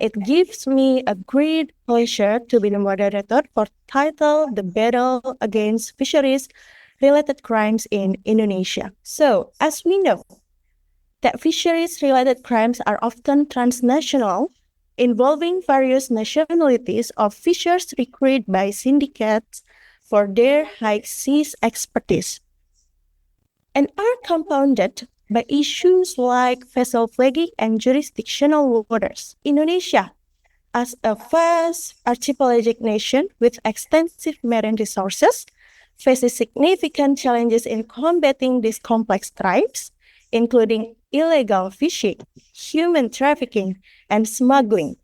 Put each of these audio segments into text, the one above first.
It gives me a great pleasure to be the moderator for title The Battle Against Fisheries-Related Crimes in Indonesia. So, as we know, that fisheries-related crimes are often transnational, involving various nationalities of fishers recruited by syndicates for their high seas expertise, and are compounded by issues like vessel flagging and jurisdictional waters. Indonesia, as a vast archipelagic nation with extensive marine resources, faces significant challenges in combating these complex crimes, including illegal fishing, human trafficking, and smuggling,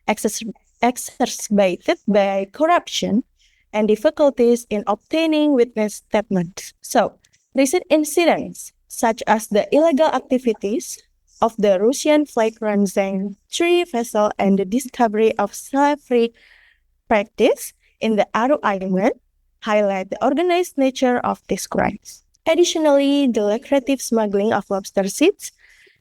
exacerbated by corruption and difficulties in obtaining witness statements. So, recent incidents, such as the illegal activities of the Russian flag ransom 3 vessel and the discovery of slavery practice in the Aru Island, highlight the organized nature of these crimes. Additionally, the lucrative smuggling of lobster seeds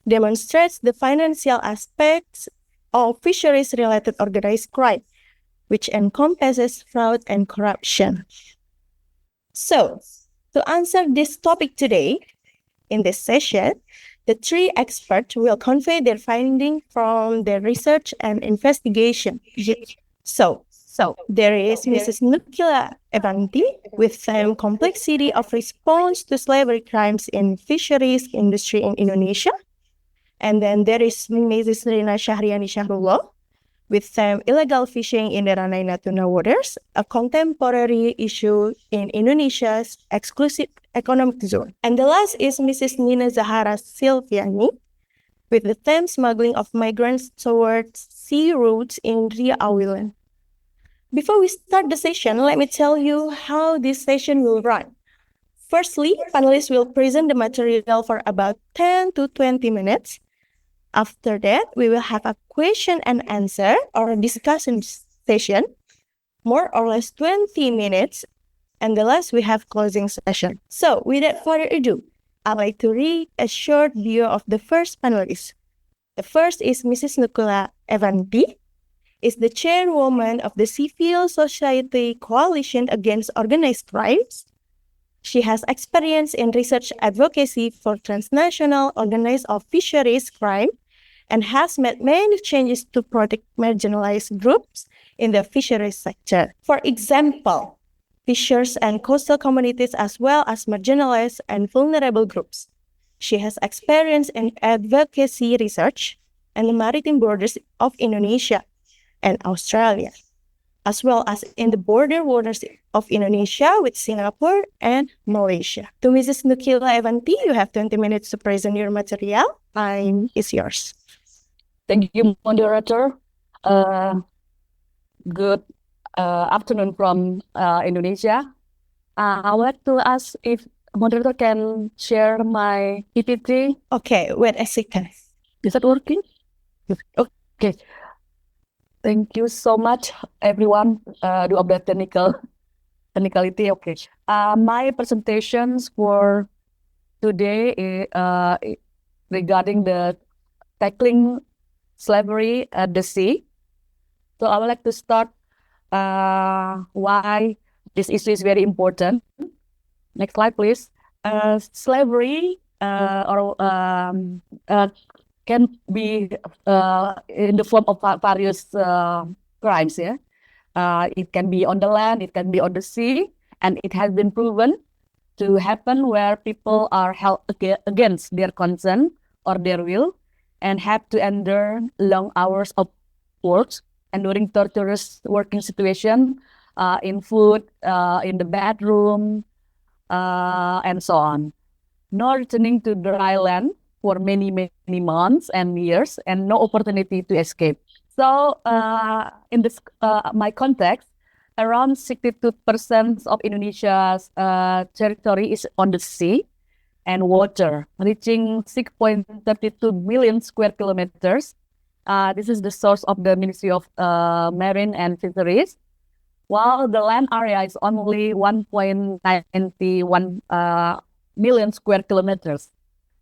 demonstrates the financial aspects of fisheries-related organized crime, which encompasses fraud and corruption. So, to answer this topic today, in this session, the 3 experts will convey their findings from their research and investigation. So there is Mrs. Nukila Evanti with the complexity of response to slavery crimes in fisheries industry in Indonesia. And then there is Mrs. Rina Syahriani Syahrullah with the illegal fishing in the Ranai Natuna waters, a contemporary issue in Indonesia's exclusive economic zone. And the last is Mrs. Nina Zahara Silviani with the theme smuggling of migrants towards sea routes in Ria Island. Before we start the session, let me tell you how this session will run. Firstly, panelists will present the material for about 10 to 20 minutes. After that, we will have a question and answer or a discussion session, more or less 20 minutes. And the last, we have closing session. So, without further ado, I'd like to read a short bio of the first panelist. The first is Mrs. Nukila Evanti, is the chairwoman of the Civil Society Coalition Against Organized Crimes. She has experience in research advocacy for transnational organized of fisheries crime and has made many changes to protect marginalized groups in the fisheries sector. For example, fishers and coastal communities as well as marginalized and vulnerable groups. She has experience in advocacy research and the maritime borders of Indonesia and Australia, as well as in the border waters of Indonesia with Singapore and Malaysia. To Mrs. Nukila Evanti, you have 20 minutes to present your material. Time is yours. Thank you, moderator. Good afternoon from Indonesia. I would like to ask if moderator can share my PPT. Okay, wait a second. Is that working? Okay. Thank you so much, everyone. Do of the technicality. Okay. My presentations for today regarding the tackling slavery at the sea. So I would like to start why this issue is very important. Next slide, please. Slavery can be in the form of various crimes. Yeah, it can be on the land, it can be on the sea, and it has been proven to happen where people are held against their consent or their will, and have to endure long hours of work, enduring torturous working situation in food, in the bedroom, and so on. No returning to dry land for many months and years, and no opportunity to escape. So, in this my context, around 62% of Indonesia's territory is on the sea and water, reaching 6.32 million square kilometers. This is the source of the Ministry of Marine and Fisheries, while the land area is only 1.91 million square kilometers.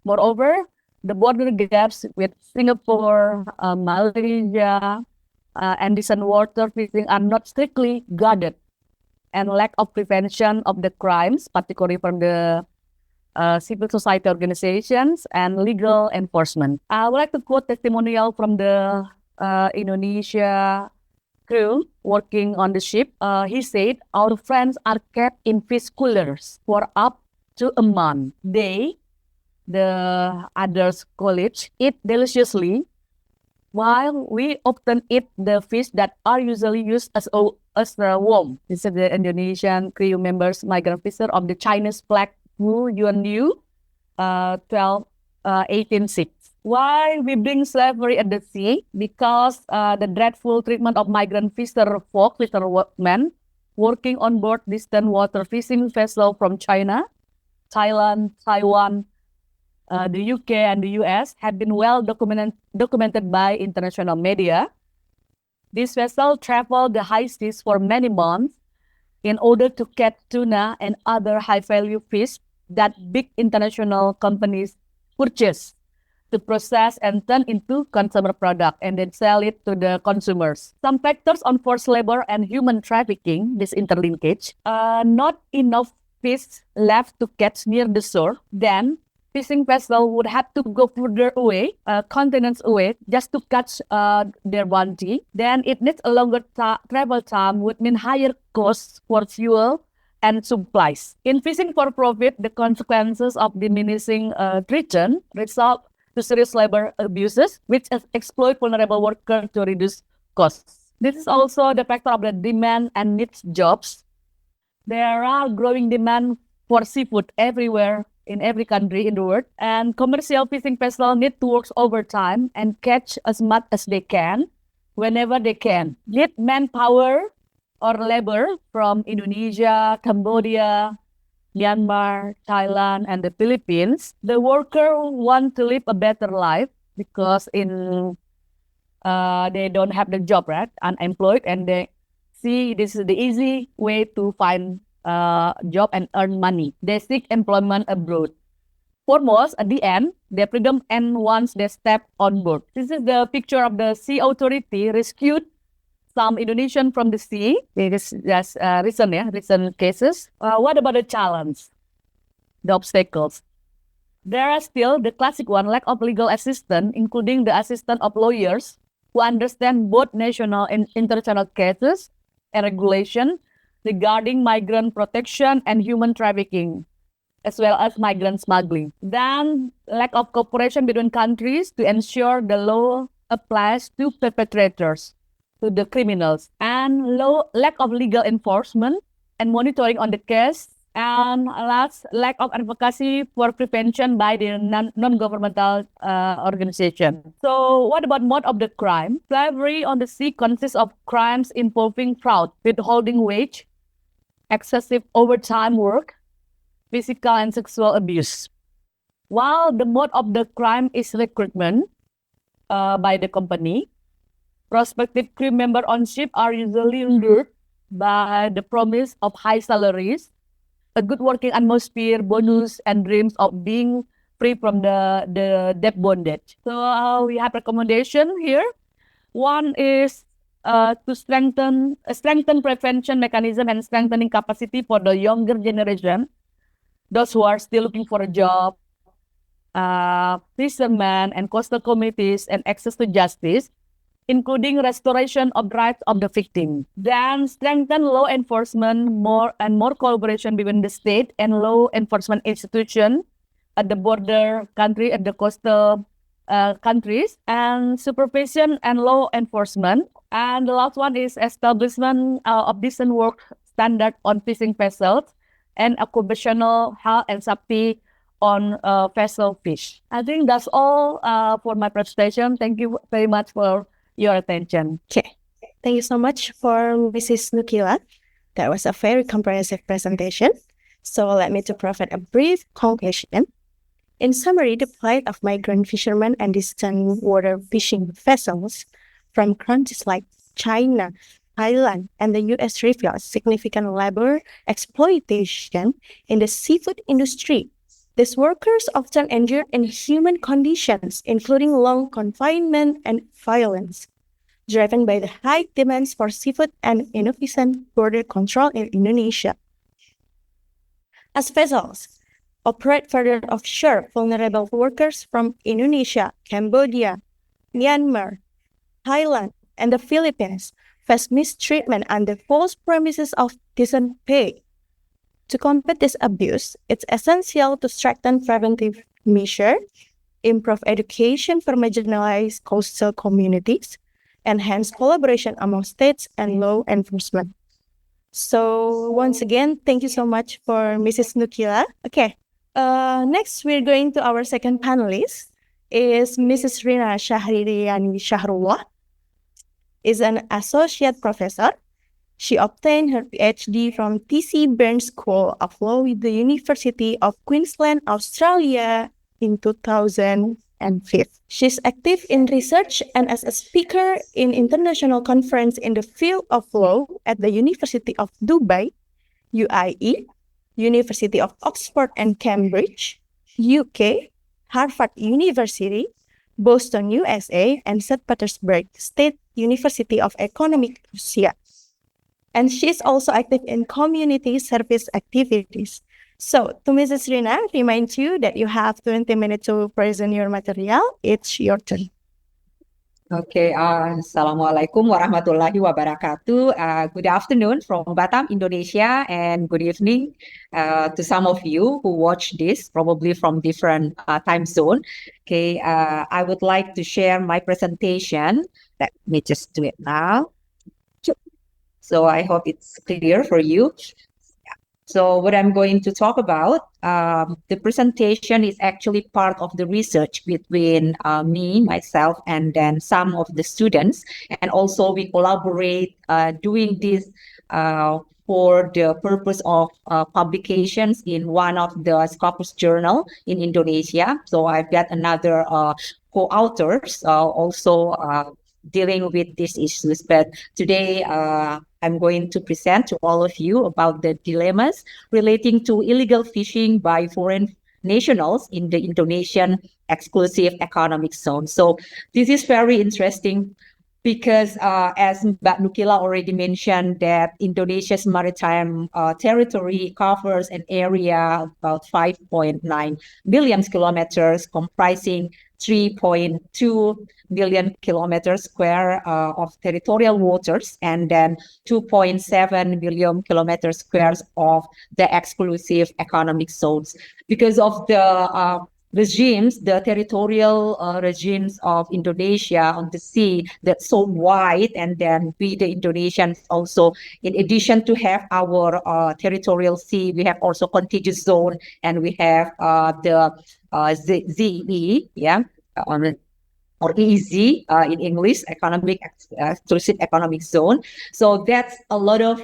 Moreover, the border gaps with Singapore, Malaysia, and decent water fishing are not strictly guarded, and lack of prevention of the crimes, particularly from the civil society organizations and legal enforcement. I would like to quote testimonial from the Indonesia crew working on the ship. He said, "Our friends are kept in fish coolers for up to a month. They, the others colleagues, eat deliciously, while we often eat the fish that are usually used as a worm." This is the Indonesian crew members, migrant fisher of the Chinese flag Wu Yuanyu, 1806. Why we bring slavery at the sea? Because the dreadful treatment of migrant fisher workmen working on board distant water fishing vessel from China, Thailand, Taiwan, the UK, and the US have been well documented by international media. This vessel traveled the high seas for many months in order to catch tuna and other high-value fish that big international companies purchase to process and turn into consumer product and then sell it to the consumers. Some factors on forced labor and human trafficking, this interlinkage, not enough fish left to catch near the shore, then fishing vessel would have to go further away, continents away, just to catch their bounty. Then it needs a longer travel time, would mean higher costs for fuel and supplies. In fishing for profit, the consequences of diminishing return result to serious labor abuses, which exploit vulnerable workers to reduce costs. This is also the factor of the demand and needs jobs. There are growing demand for seafood everywhere in every country in the world, and commercial fishing vessels need to work overtime and catch as much as they can, whenever they can. Need manpower or labor from Indonesia, Cambodia, Myanmar, Thailand, and the Philippines. The worker want to live a better life because they don't have the job, right? Unemployed, and they see this is the easy way to find job and earn money. They seek employment abroad. For most, at the end, their freedom ends once they step on board. This is the picture of the sea authority rescued some Indonesian from the sea. It is just recent cases. What about the challenge, the obstacles? There are still the classic one, lack of legal assistance, including the assistance of lawyers who understand both national and international cases and regulation regarding migrant protection and human trafficking, as well as migrant smuggling. Then, lack of cooperation between countries to ensure the law applies to perpetrators, to the criminals, and lack of legal enforcement and monitoring on the case, and last, lack of advocacy for prevention by the non-governmental organization. So what about mode of the crime? Slavery on the sea consists of crimes involving fraud, withholding wage, excessive overtime work, physical and sexual abuse. While the mode of the crime is recruitment by the company, prospective crew members on ship are usually lured by the promise of high salaries, a good working atmosphere, bonus, and dreams of being free from the debt bondage. So we have recommendation here. One is to strengthen prevention mechanism and strengthening capacity for the younger generation, those who are still looking for a job, fishermen and coastal communities, and access to justice, including restoration of rights of the victim. Then strengthen law enforcement, more collaboration between the state and law enforcement institutions at the border country, at the coastal countries, and supervision and law enforcement. And the last one is establishment of decent work standard on fishing vessels and occupational health and safety on vessel fish. I think that's all for my presentation. Thank you very much for your attention. Okay, thank you so much for Mrs. Nukila. That was a very comprehensive presentation. So let me to provide a brief conclusion. In summary, the plight of migrant fishermen and distant water fishing vessels from countries like China, Thailand, and the US reveals significant labor exploitation in the seafood industry. These workers often endure inhuman conditions, including long confinement and violence. driven by the high demands for seafood and inefficient border control in Indonesia. As vessels operate further offshore, vulnerable workers from Indonesia, Cambodia, Myanmar, Thailand, and the Philippines face mistreatment under false premises of decent pay. To combat this abuse, it's essential to strengthen preventive measures, improve education for marginalized coastal communities, enhance collaboration among states and law enforcement. So once again, thank you so much for Mrs. Nukila. Okay, next we're going to our second panelist is Mrs. Rina Shahriyani Shahrullah, is an associate professor. She obtained her PhD from TC Burns School of Law with the University of Queensland, Australia in 2005. She's active in research and as a speaker in international conference in the field of law at the University of Dubai, UAE, University of Oxford and Cambridge, UK, Harvard University, Boston, USA, and St. Petersburg State University of Economic Russia. And she's also active in community service activities. So, to Mrs. Rina, remind you that you have 20 minutes to present your material. It's your turn. Okay, Assalamualaikum warahmatullahi wabarakatuh. Good afternoon from Batam, Indonesia, and good evening to some of you who watch this, probably from different time zone. Okay, I would like to share my presentation. Let me just do it now. So I hope it's clear for you. So what I'm going to talk about, the presentation is actually part of the research between me, myself, and then some of the students. And also we collaborate doing this for the purpose of publications in one of the Scopus journal in Indonesia. So I've got another co-authors also dealing with these issues. But today, I'm going to present to all of you about the dilemmas relating to illegal fishing by foreign nationals in the Indonesian exclusive economic zone. So this is very interesting because as Mbak Nukila already mentioned, that Indonesia's maritime territory covers an area of about 5.9 billion kilometers, comprising 3.2 million kilometers square of territorial waters, and then 2.7 million kilometers squares of the exclusive economic zones. Because of the regimes, the territorial regimes of Indonesia on the sea that's so wide, and then we, the Indonesians, also, in addition to have our territorial sea, we have also contiguous zone, and we have the ZE, yeah, or EEZ in English, economic exclusive economic zone. So that's a lot of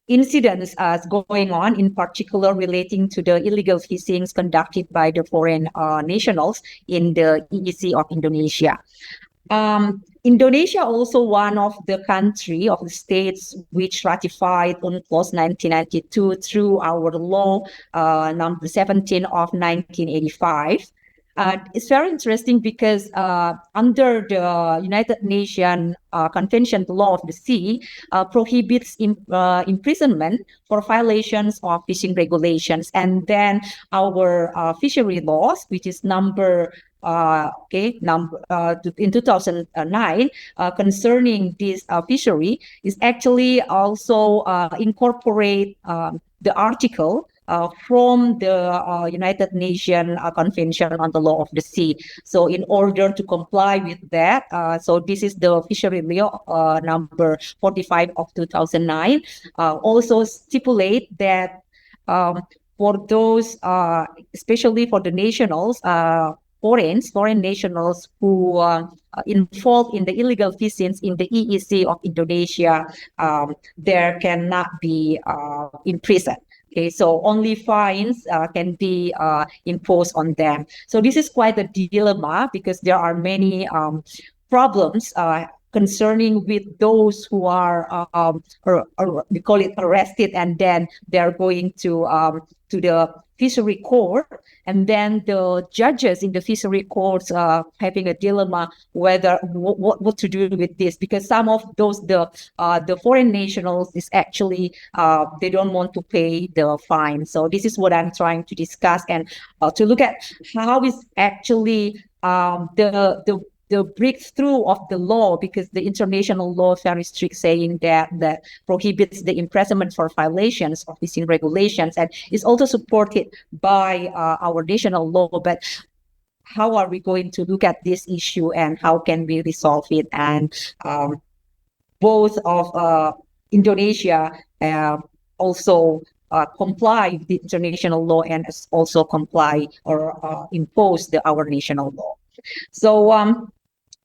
incidents going on, in particular relating to the illegal fishings conducted by the foreign nationals in the EEZ of Indonesia. Indonesia also one of the country of the states which ratified UNCLOS 1992 through our law number 17 of 1985. It's very interesting because under the United Nations Convention, the law of the sea prohibits imprisonment for violations of fishing regulations. And then our fishery laws, which is number in 2009 concerning this fishery, is actually also incorporate the article from the United Nations Convention on the Law of the Sea. So in order to comply with that, so this is the fishery law number 45 of 2009, also stipulate that for those, especially for the nationals, foreign nationals who are involved in the illegal fishing in the EEZ of Indonesia, there cannot be imprisoned. Okay, so only fines can be imposed on them. So this is quite a dilemma because there are many problems concerning with those who are we call it arrested, and then they're going to to the fishery court, and then the judges in the fishery courts having a dilemma whether what to do with this, because some of those the foreign nationals is actually they don't want to pay the fine. So this is what I'm trying to discuss, and to look at how is actually the breakthrough of the law, because the international law is very strict, saying that prohibits the imprisonment for violations of fishing regulations, and is also supported by our national law. But how are we going to look at this issue, and how can we resolve it? And both of Indonesia also comply with the international law, and also comply or impose our national law. So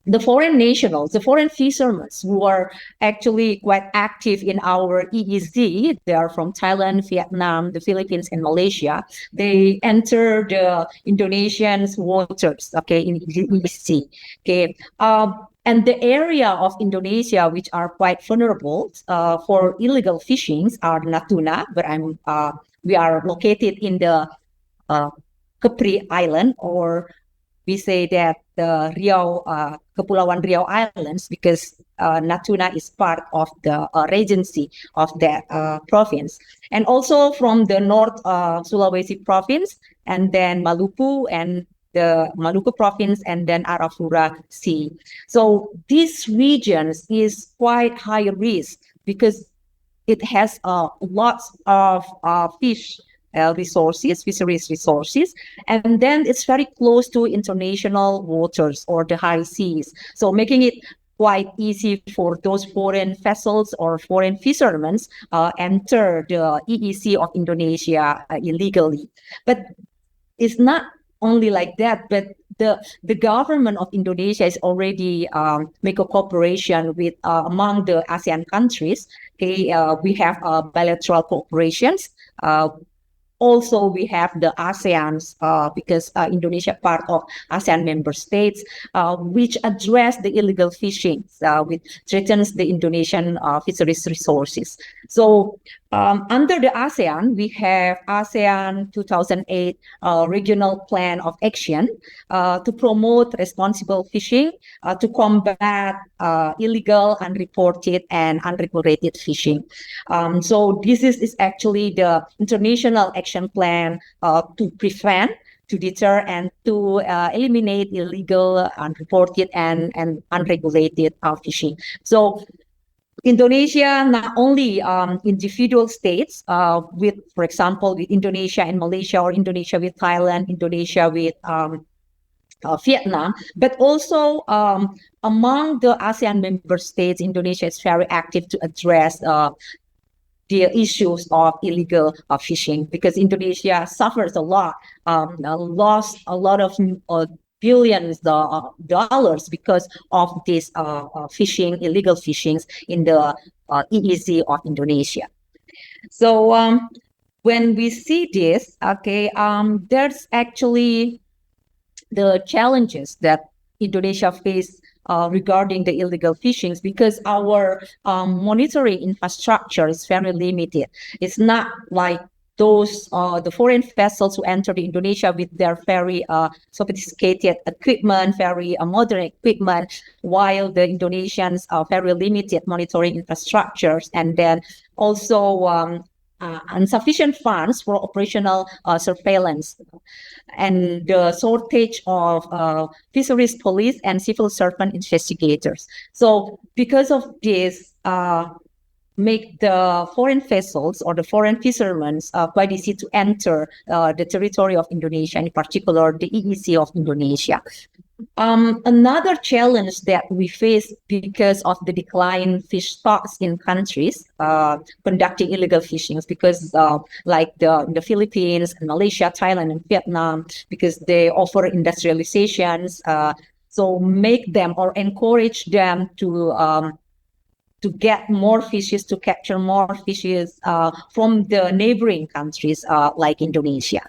the foreign nationals, the foreign fishermen who are actually quite active in our EEZ, they are from Thailand, Vietnam, the Philippines, and Malaysia. They enter the Indonesian waters, okay, in EEZ, okay. And the area of Indonesia which are quite vulnerable for illegal fishings are Natuna, but we are located in the Kepri Island, or we say that the Kepulauan Riau Islands, because Natuna is part of the regency of that province. And also from the North Sulawesi province, and then Maluku, and the Maluku province, and then Arafura Sea. So these regions is quite high risk, because it has lots of fisheries resources, and then it's very close to international waters or the high seas, so making it quite easy for those foreign vessels or foreign fishermen enter the EEZ of Indonesia illegally. But it's not only like that, but the government of Indonesia is already make a cooperation with among the ASEAN countries. Okay, we have bilateral cooperations. Also, we have the ASEANs, because Indonesia part of ASEAN member states, which address the illegal fishing, which threatens the Indonesian fisheries resources. So under the ASEAN, we have ASEAN 2008 Regional Plan of Action to promote responsible fishing, to combat illegal, unreported, and unregulated fishing. So this is actually the international action plan to prevent, to deter, and to eliminate illegal, unreported, and unregulated fishing. So Indonesia, not only individual states with, for example, with Indonesia and Malaysia, or Indonesia with Thailand, Indonesia with Vietnam, but also among the ASEAN member states, Indonesia is very active to address the issues of illegal fishing, because Indonesia suffers a lot, lost a lot of billions dollars because of this illegal fishings in the EEZ of Indonesia. So when we see this, okay, there's actually the challenges that Indonesia face regarding the illegal fishings, because our monitoring infrastructure is very limited. It's not like those the foreign vessels who enter Indonesia with their very sophisticated equipment, very modern equipment, while the Indonesians are very limited monitoring infrastructures, and then also insufficient funds for operational surveillance, and the shortage of fisheries police and civil servant investigators. So because of this, make the foreign vessels or the foreign fishermen quite easy to enter the territory of Indonesia, in particular the EEZ of Indonesia. Another challenge that we face because of the decline fish stocks in countries conducting illegal fishing is because like the Philippines, Malaysia, Thailand, and Vietnam, because they offer industrializations, so make them or encourage them to get more fishes, to capture more fishes from the neighboring countries like Indonesia.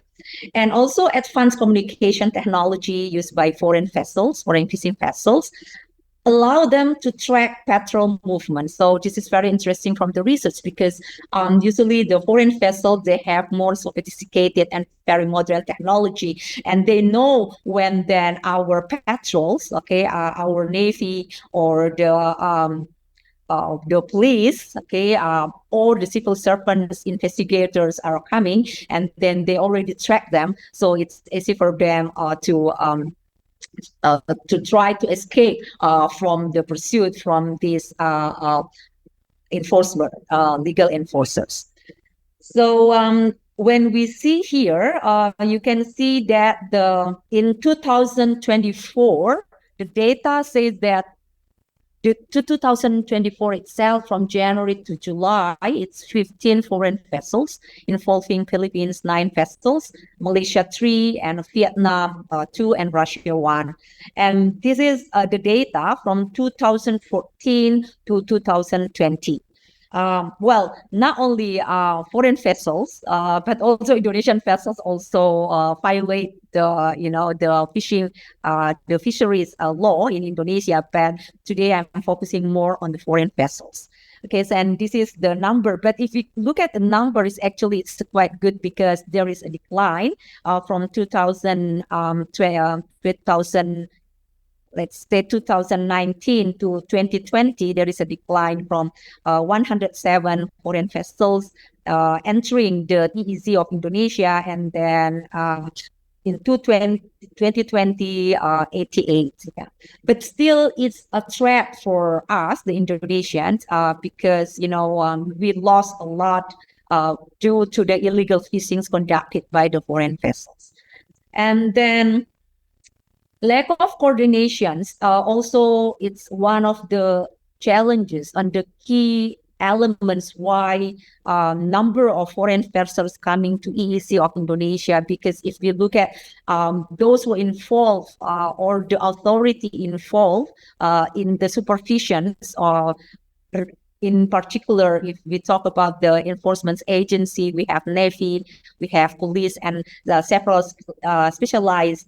And also advanced communication technology used by foreign vessels, foreign fishing vessels, allow them to track petrol movement. So this is very interesting from the research because usually the foreign vessels, they have more sophisticated and very modern technology, and they know when then our patrols, okay, our navy or the police, okay, or the civil servants, investigators are coming, and then they already track them. So it's easy for them to try to escape from the pursuit from these enforcement, legal enforcers. So when we see here, you can see that in 2024, the data says that to 2024 itself, from January to July, it's 15 foreign vessels involving Philippines, 9 vessels, Malaysia 3, and Vietnam 2, and Russia 1. And this is the data from 2014 to 2020. Well, not only foreign vessels, but also Indonesian vessels also violate the fisheries law in Indonesia. But today I'm focusing more on the foreign vessels. Okay, so, and this is the number. But if you look at the numbers, actually it's quite good because there is a decline from 2000 let's say 2019 to 2020, there is a decline from 107 foreign vessels entering the EEZ of Indonesia, and then in 2020, 88. Yeah. But still, it's a threat for us, the Indonesians, because we lost a lot due to the illegal fishings conducted by the foreign vessels. And then lack of coordinations, also it's one of the challenges and the key elements why number of foreign vessels coming to EEZ of Indonesia. Because if we look at those who involved or the authority involved in the supervisions, in particular, if we talk about the enforcement agency, we have Navy, we have police, and several specialized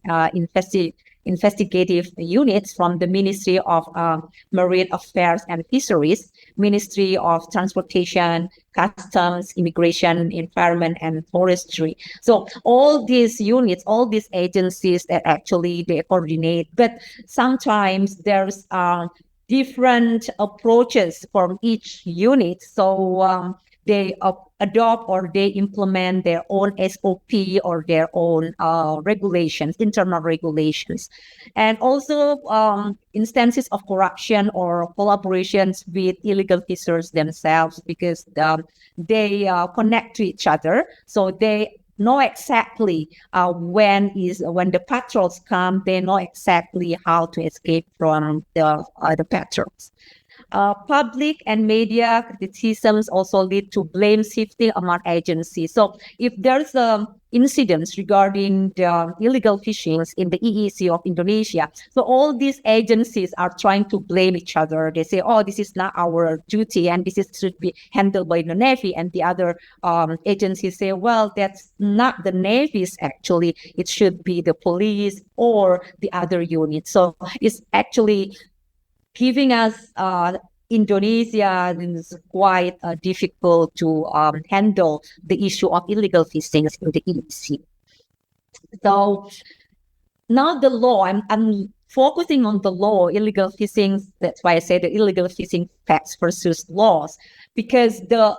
investigative units from the Ministry of Maritime Affairs and Fisheries, Ministry of Transportation, Customs, Immigration, Environment, and Forestry. So all these units, all these agencies that actually they coordinate, but sometimes there's different approaches from each unit. So they adopt or they implement their own SOP or their own regulations, internal regulations. And also instances of corruption or collaborations with illegal fishers themselves, because they connect to each other. So they know exactly when the patrols come, they know exactly how to escape from the patrols. Public and media criticisms also lead to blame shifting among agencies. So if there's incidents regarding the illegal fishings in the EEZ of Indonesia, so all these agencies are trying to blame each other. They say, oh, this is not our duty and should be handled by the Navy. And the other agencies say, well, that's not the Navy's actually. It should be the police or the other units. So it's actually giving us Indonesia is quite difficult to handle the issue of illegal fishing in the EEZ. So now the law, I'm focusing on the law, illegal fishing. That's why I say the illegal fishing facts versus laws, because the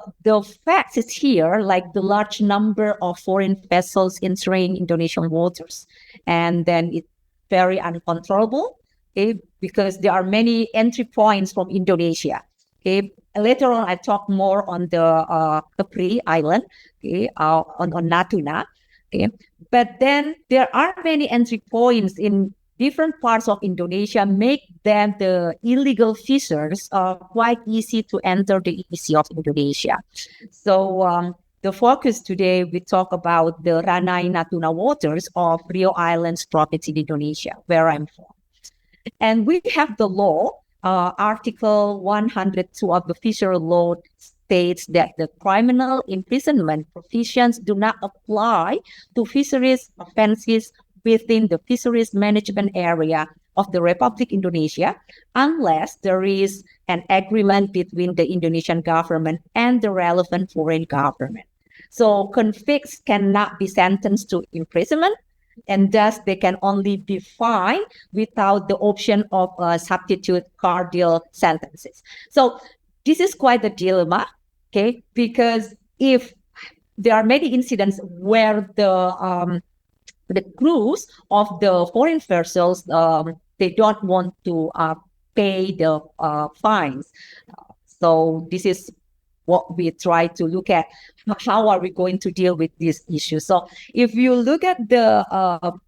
facts is here, like the large number of foreign vessels entering Indonesian waters, and then it's very uncontrollable. Okay, because there are many entry points from Indonesia. Okay, later on I talk more on the Kepri Island, okay, on Natuna. Okay, but then there are many entry points in different parts of Indonesia, make them the illegal fishers quite easy to enter the EEZ of Indonesia. So the focus today, we talk about the Ranai Natuna waters of Rio Islands province in Indonesia, where I'm from. And we have the law, Article 102 of the Fisheries Law states that the criminal imprisonment provisions do not apply to fisheries offenses within the fisheries management area of the Republic Indonesia unless there is an agreement between the Indonesian government and the relevant foreign government. So convicts cannot be sentenced to imprisonment, and thus they can only be fined without the option of substitute cardial sentences. So this is quite a dilemma, okay? Because if there are many incidents where the crews of the foreign vessels they don't want to pay the fines. So this is what we try to look at. How are we going to deal with this issue? So if you look at the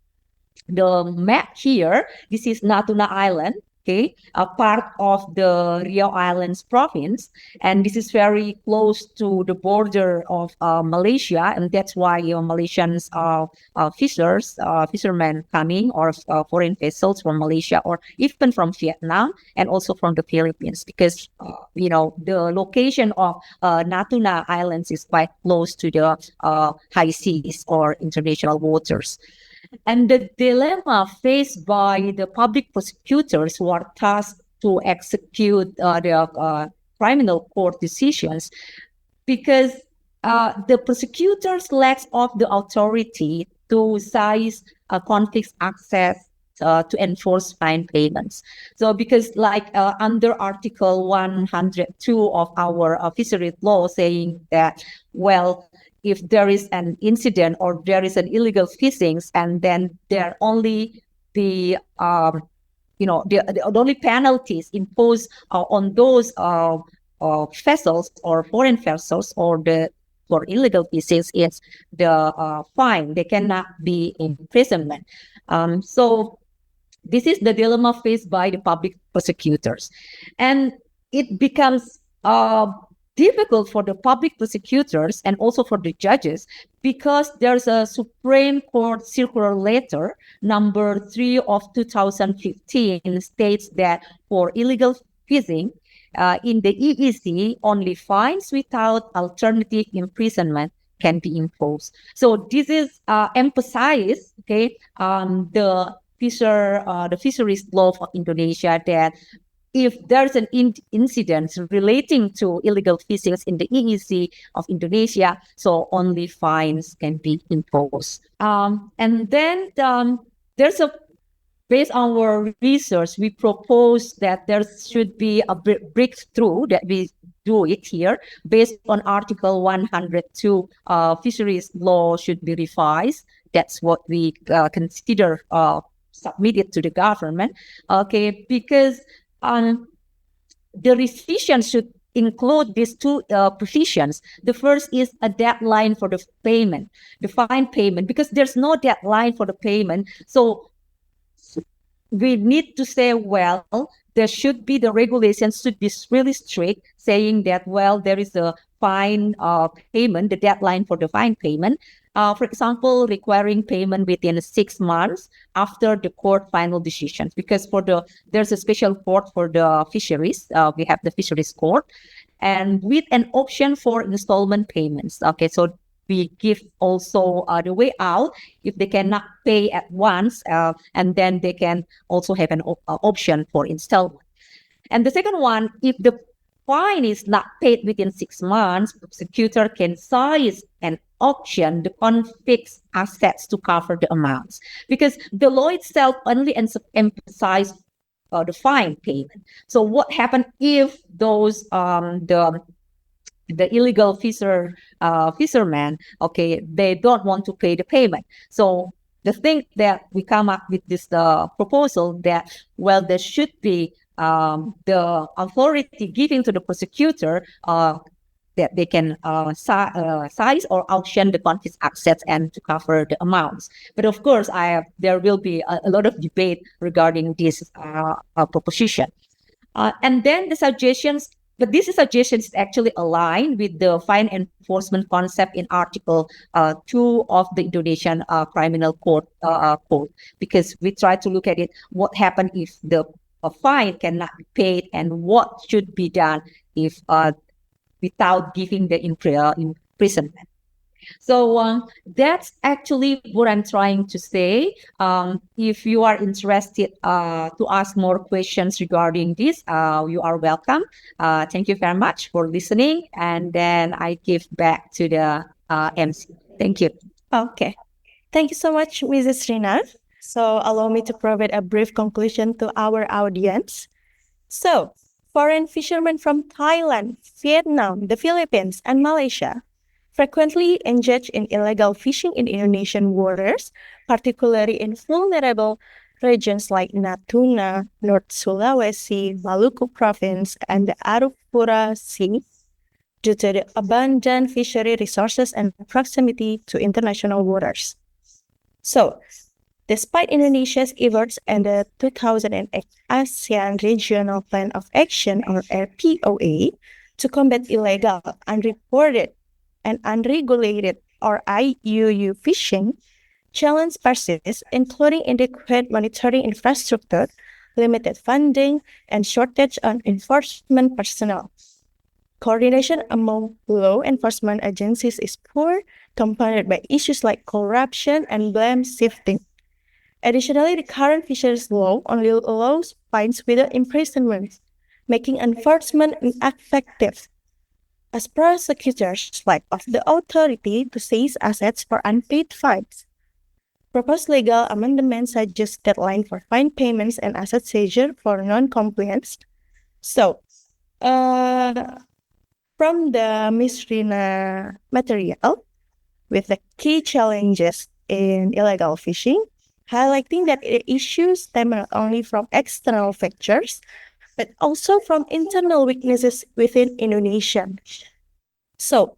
map here, this is Natuna Island, okay, a part of the Riau Islands province, and this is very close to the border of Malaysia, and that's why Malaysians fishermen coming, or foreign vessels from Malaysia or even from Vietnam and also from the Philippines, because the location of Natuna Islands is quite close to the high seas or international waters. And the dilemma faced by the public prosecutors who are tasked to execute the criminal court decisions, because the prosecutors lack of the authority to seize conflicts access to enforce fine payments. So because under Article 102 of our fisheries law saying that, well, if there is an incident or there is an illegal fishing, and then there only the only penalties imposed on those vessels or foreign vessels or for illegal fishing is the fine. They cannot be imprisonment. So this is the dilemma faced by the public prosecutors, and it becomes difficult for the public prosecutors and also for the judges, because there's a Supreme Court circular letter number 3 of 2015 states that for illegal fishing in the EEZ, only fines without alternative imprisonment can be imposed. So this is emphasized, okay, the fisheries law of Indonesia, that if there's an incident relating to illegal fishing in the EEZ of Indonesia, so only fines can be imposed. And then there's based on our research, we propose that there should be a breakthrough that we do it here based on Article 102. Fisheries law should be revised. That's what we consider submitted to the government. Okay, because the revision should include these two provisions. The first is a deadline for the payment, the fine payment, because there's no deadline for the payment. So we need to say, well, there should be, the regulations should be really strict, saying that, well, there is a fine payment, the deadline for the fine payment. For example, requiring payment within 6 months after the court final decision, because there's a special court for the fisheries. We have the fisheries court, and with an option for installment payments. Okay, so we give also the way out if they cannot pay at once, and then they can also have an option for installment. And the second one, if the fine is not paid within 6 months, the prosecutor can seize and auction the convict's assets to cover the amounts, because the law itself only emphasizes the fine payment. So what happens if those the illegal fishermen, okay, they don't want to pay the payment? So the thing that we come up with this proposal that, well, there should be the authority giving to the prosecutor that they can seize or auction the confiscated assets and to cover the amounts. But of course, there will be a lot of debate regarding this proposition. And then the suggestions, but these suggestions actually align with the fine enforcement concept in Article 2 of the Indonesian Criminal Code, because we try to look at it, what happens if the fine cannot be paid, and what should be done if without giving the imprisonment. So that's actually what I'm trying to say. If you are interested to ask more questions regarding this, you are welcome. Thank you very much for listening. And then I give back to the MC. Thank you. Okay. Thank you so much, Mrs. Rina. So, allow me to provide a brief conclusion to our audience. So, foreign fishermen from Thailand, Vietnam, the Philippines, and Malaysia frequently engage in illegal fishing in Indonesian waters, particularly in vulnerable regions like Natuna, North Sulawesi, Maluku Province, and the Arafura Sea, due to the abundant fishery resources and proximity to international waters. So, despite Indonesia's efforts and the 2008 ASEAN Regional Plan of Action, or RPOA, to combat illegal, unreported, and unregulated, or IUU fishing, challenges persist, including inadequate monitoring infrastructure, limited funding, and shortage on enforcement personnel. Coordination among law enforcement agencies is poor, compounded by issues like corruption and blame shifting. Additionally, the current fisheries law only allows fines without imprisonment, making enforcement ineffective, as prosecutors lack of the authority to seize assets for unpaid fines. Proposed legal amendments suggest deadline for fine payments and asset seizure for non-compliance. So, from the Ms. Rina material, with the key challenges in illegal fishing, highlighting that the issues stem not only from external factors, but also from internal weaknesses within Indonesia. So,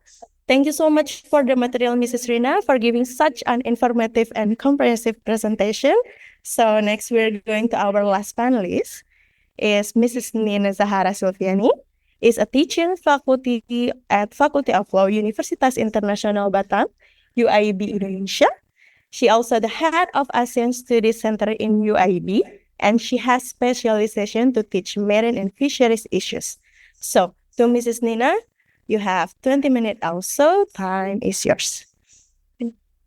thank you so much for the material, Mrs. Rina, for giving such an informative and comprehensive presentation. So, next we're going to our last panelist, is Mrs. Nina Zahara Silviani, is a teaching faculty at Faculty of Law, Universitas Internasional Batam, UIB Indonesia. She also the head of ASEAN Studies Center in UIB, and she has specialization to teach marine and fisheries issues. So, to Mrs. Nina, you have 20 minutes also. Time is yours.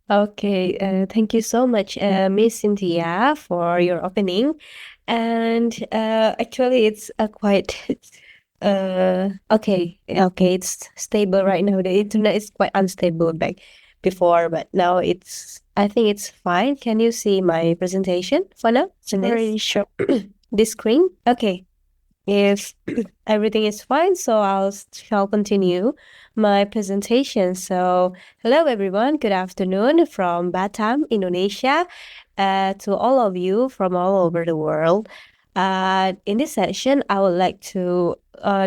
Okay, thank you so much, Miss Cynthia, for your opening. And actually, it's quite okay. It's stable right now. The internet is quite unstable back before, but now I think it's fine. Can you see my presentation for now? Already show. This screen? Okay. If everything is fine, so shall continue my presentation. So, hello everyone. Good afternoon from Batam, Indonesia, to all of you from all over the world. In this session, I would like to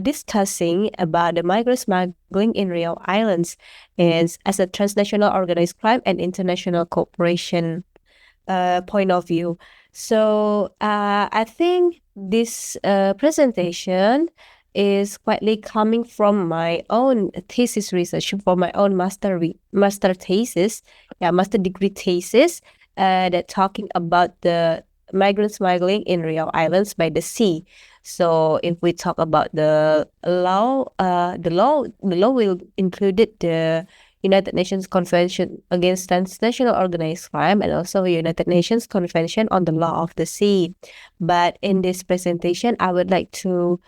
discussing about the migrant smuggling in Rio Islands as a transnational organized crime and international cooperation point of view. So I think this presentation is quietly coming from my own thesis research, for my own master degree thesis that talking about the migrant smuggling in Rio Islands by the sea. So if we talk about the law will include the United Nations Convention Against Transnational Organized Crime and also United Nations Convention on the Law of the Sea. But in this presentation, I would like to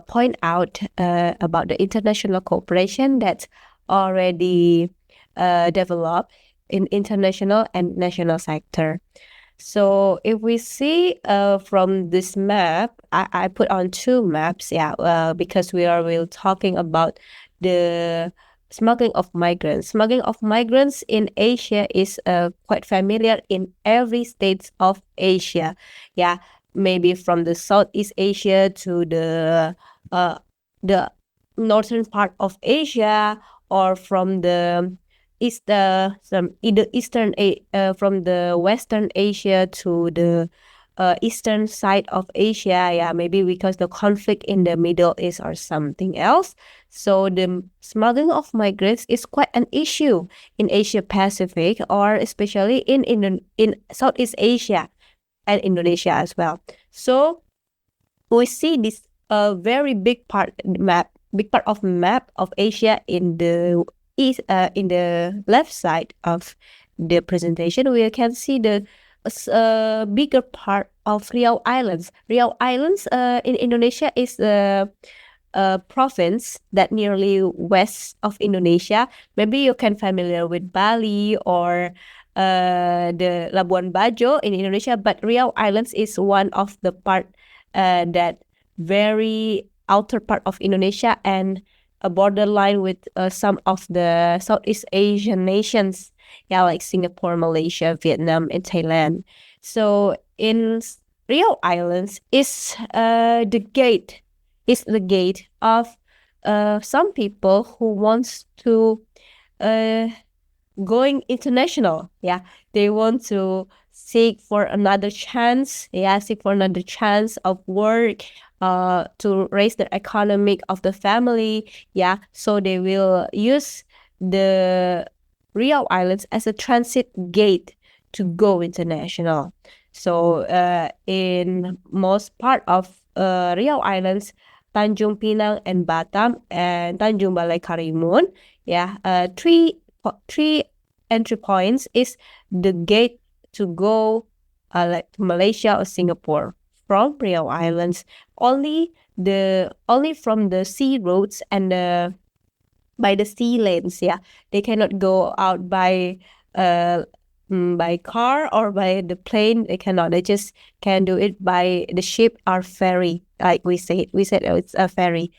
point out about the international cooperation that's already developed in international and national sector. So if we see from this map, I put on two maps, because we're talking about the smuggling of migrants. Smuggling of migrants in Asia is quite familiar in every state of Asia. Yeah, maybe from the Southeast Asia to the northern part of Asia, or from the from the Western Asia to the eastern side of Asia. Yeah, maybe because the conflict in the Middle East or something else. So the smuggling of migrants is quite an issue in Asia Pacific, or especially in Southeast Asia and Indonesia as well. So we see this very big part of map of Asia in the is in the left side of the presentation, we can see the bigger part of Riau Islands. Riau Islands in Indonesia is a province that nearly west of Indonesia. Maybe you can familiar with Bali or the Labuan Bajo in Indonesia, but Riau Islands is one of the part that very outer part of Indonesia and a borderline with some of the Southeast Asian nations, yeah, like Singapore, Malaysia, Vietnam, and Thailand. So in Riau Islands is the gate of some people who wants to going international. Yeah, they want to seek for another chance. Yeah, seek for another chance of work, to raise the economic of the family. Yeah, so they will use the Riau Islands as a transit gate to go international. So in most part of Riau Islands, Tanjung Pinang and Batam and Tanjung Balai Karimun, yeah, three entry points is the gate to go like to Malaysia or Singapore from Riau Islands. Only from the sea roads and by the sea lanes. Yeah, they cannot go out by car or by the plane. They cannot. They just can do it by the ship or ferry. Like we said, it's a ferry.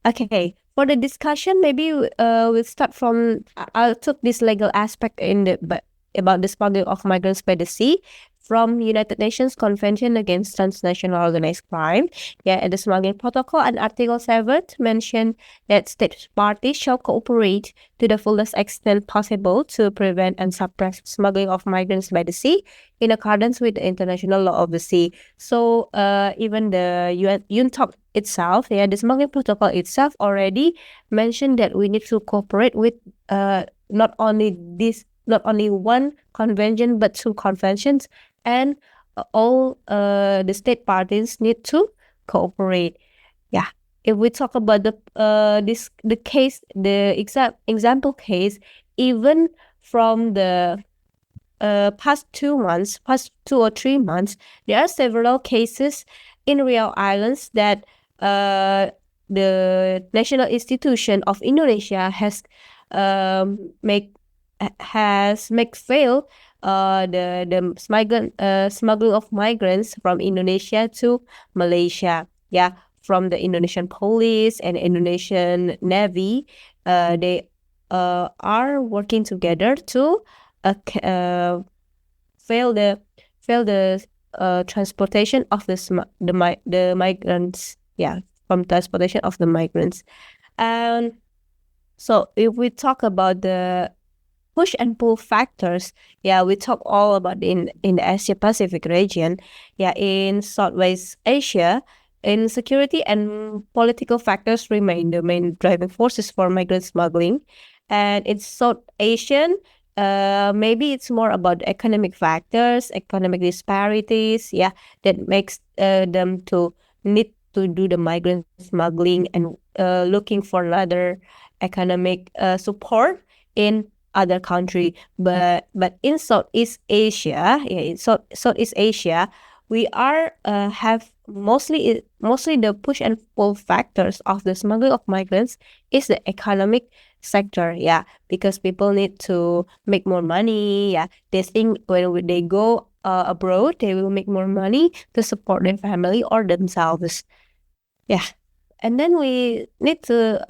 Okay, for the discussion, maybe we'll start from I'll took this legal aspect about the smuggling of migrants by the sea from United Nations Convention Against Transnational Organized Crime. Yeah, and the smuggling protocol and Article 7 mention that state parties shall cooperate to the fullest extent possible to prevent and suppress smuggling of migrants by the sea in accordance with the international law of the sea. So even the UNCLOS itself, yeah, the smuggling protocol itself already mentioned that we need to cooperate with not only one convention but two conventions, and all the state parties need to cooperate. Yeah, if we talk about the example case, even from the past 2 or 3 months, there are several cases in Riau Islands that the National Institution of Indonesia has make fail the smuggling of migrants from Indonesia to Malaysia. Yeah, from the Indonesian police and Indonesian Navy, they are working together to fail the transportation of the migrants. Yeah, from transportation of the migrants. And so if we talk about the push and pull factors, yeah, we talk all about in the Asia Pacific region. Yeah, in Southeast Asia, in security and political factors remain the main driving forces for migrant smuggling. And in South Asian, maybe it's more about economic factors, economic disparities, yeah, that makes them to need to do the migrant smuggling and looking for another economic support in other country. But in Southeast Asia, yeah, in Southeast Asia, we are have mostly the push and pull factors of the smuggling of migrants is the economic sector. Yeah, because people need to make more money. Yeah, they think when they go abroad, they will make more money to support their family or themselves. Yeah. And then we need to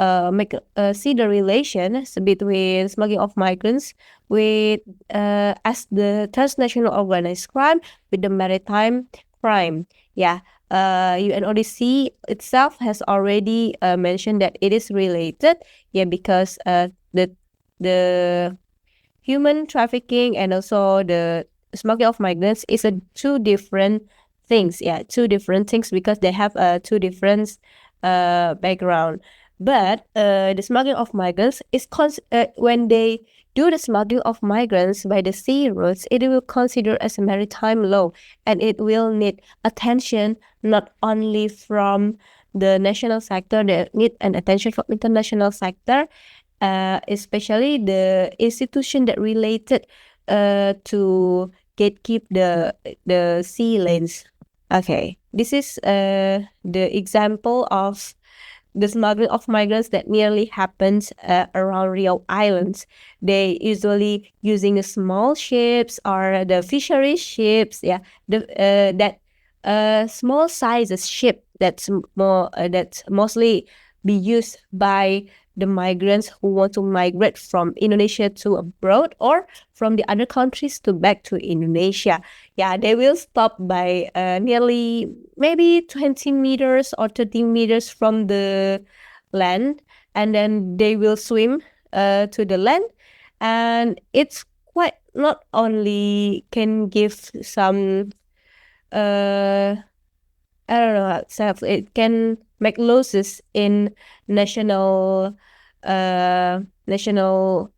see the relations between smuggling of migrants with as the transnational organized crime with the maritime crime. Yeah, UNODC itself has already mentioned that it is related. Yeah, because the human trafficking and also the smuggling of migrants is two different things. Yeah, two different things because they have two different background. But the smuggling of migrants is when they do the smuggling of migrants by the sea routes, it will consider as a maritime law, and it will need attention not only from the national sector, they need an attention from international sector, especially the institution that related to gatekeep the sea lanes. Okay, this is the example of the smuggling of migrants that nearly happens around Rio Islands. They usually using the small ships or the fisheries ships. Yeah, the that small sizes ship that's more that's mostly be used by the migrants who want to migrate from Indonesia to abroad or from the other countries to back to Indonesia. Yeah, they will stop by nearly maybe 20 meters or 30 meters from the land, and then they will swim to the land. And it's quite not only can give some I don't know how to say it can make losses in national national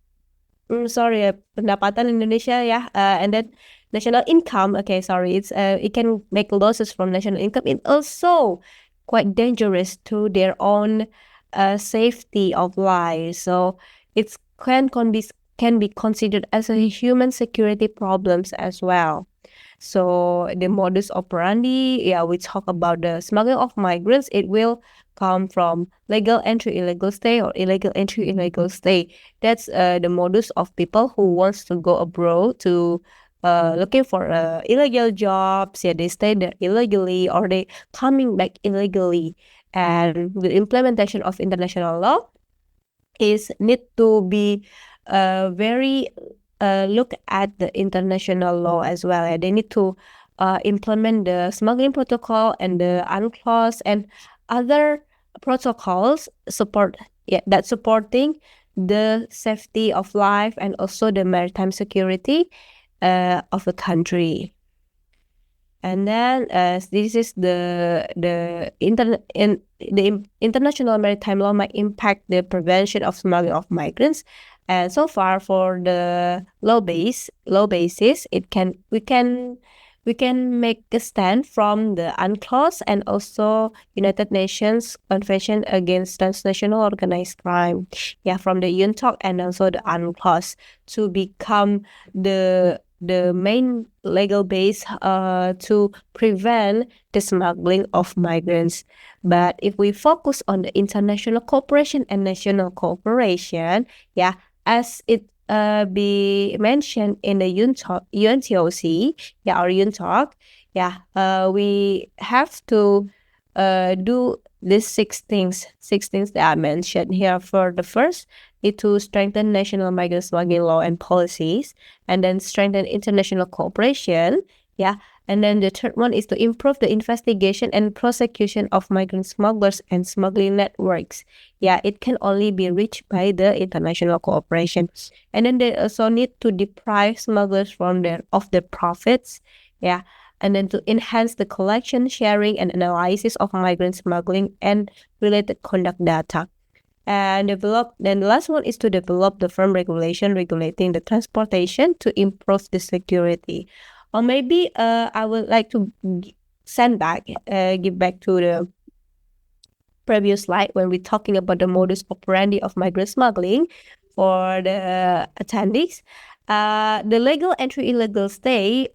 sorry pendapatan Indonesia, yeah, and then national income. Okay, sorry, it can make losses from national income. It also quite dangerous to their own safety of life. So it can be considered as a human security problems as well. So the modus operandi, yeah, we talk about the smuggling of migrants. It will come from legal entry, illegal stay, or illegal entry, illegal stay. That's the modus of people who wants to go abroad to looking for illegal jobs. Yeah, they stay there illegally or they coming back illegally. And the implementation of international law is need to be very look at the international law as well. And they need to implement the smuggling protocol and the UNCLOS and other protocols that supporting the safety of life and also the maritime security of the country. And then this is the international maritime law might impact the prevention of smuggling of migrants. And so far for the law basis, we can make a stand from the UNCLOS and also United Nations Convention Against Transnational Organized Crime. Yeah, from the UNCLOS and also the UNCLOS to become the main legal base to prevent the smuggling of migrants. But if we focus on the international cooperation and national cooperation, yeah, as it be mentioned in the UNTOC, yeah, or UNTOC, yeah, we have to do these six things that I mentioned here. For the first is to strengthen national migrant smuggling law and policies, and then strengthen international cooperation, yeah. And then the third one is to improve the investigation and prosecution of migrant smugglers and smuggling networks. Yeah, it can only be reached by the international cooperation. And then they also need to deprive smugglers of their profits. Yeah. And then to enhance the collection, sharing, and analysis of migrant smuggling and related conduct data. And then the last one is to develop the firm regulation regulating the transportation to improve the security. Or maybe I would like to give back to the previous slide when we're talking about the modus operandi of migrant smuggling for the attendees. The legal entry, illegal stay,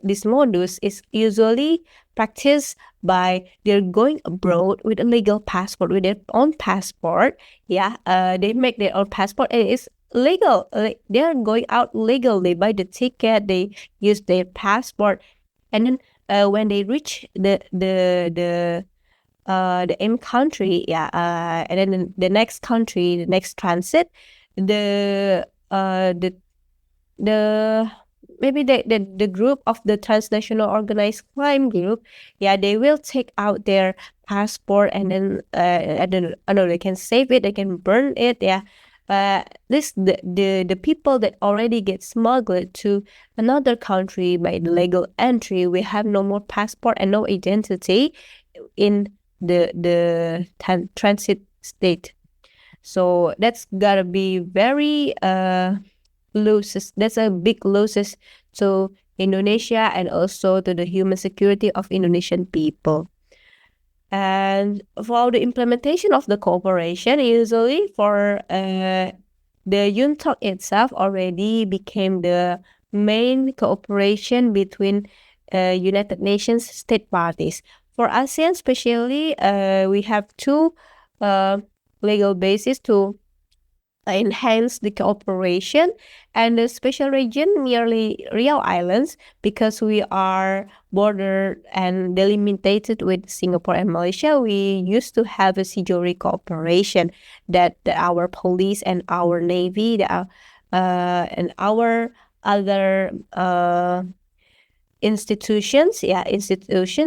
this modus is usually practiced by they're going abroad with a legal passport, with their own passport. Yeah, they make their own passport and it's legal. They're going out legal. They buy the ticket. They use their passport, and then when they reach the aim country, yeah, and then the next country, the next transit, the maybe the group of the transnational organized crime group, yeah, they will take out their passport and then I don't know, they can save it, they can burn it, yeah. The people that already get smuggled to another country by the legal entry, we have no more passport and no identity in the transit state. So that's gotta be very losses. That's a big losses to Indonesia and also to the human security of Indonesian people. And for the implementation of the cooperation, usually for the UNCLOS itself already became the main cooperation between United Nations state parties. For ASEAN, especially, we have two legal bases to enhance the cooperation, and the special region merely Riau Islands, because we are bordered and delimited with Singapore and Malaysia. We used to have a seagoing cooperation that our police and our navy and our other institutions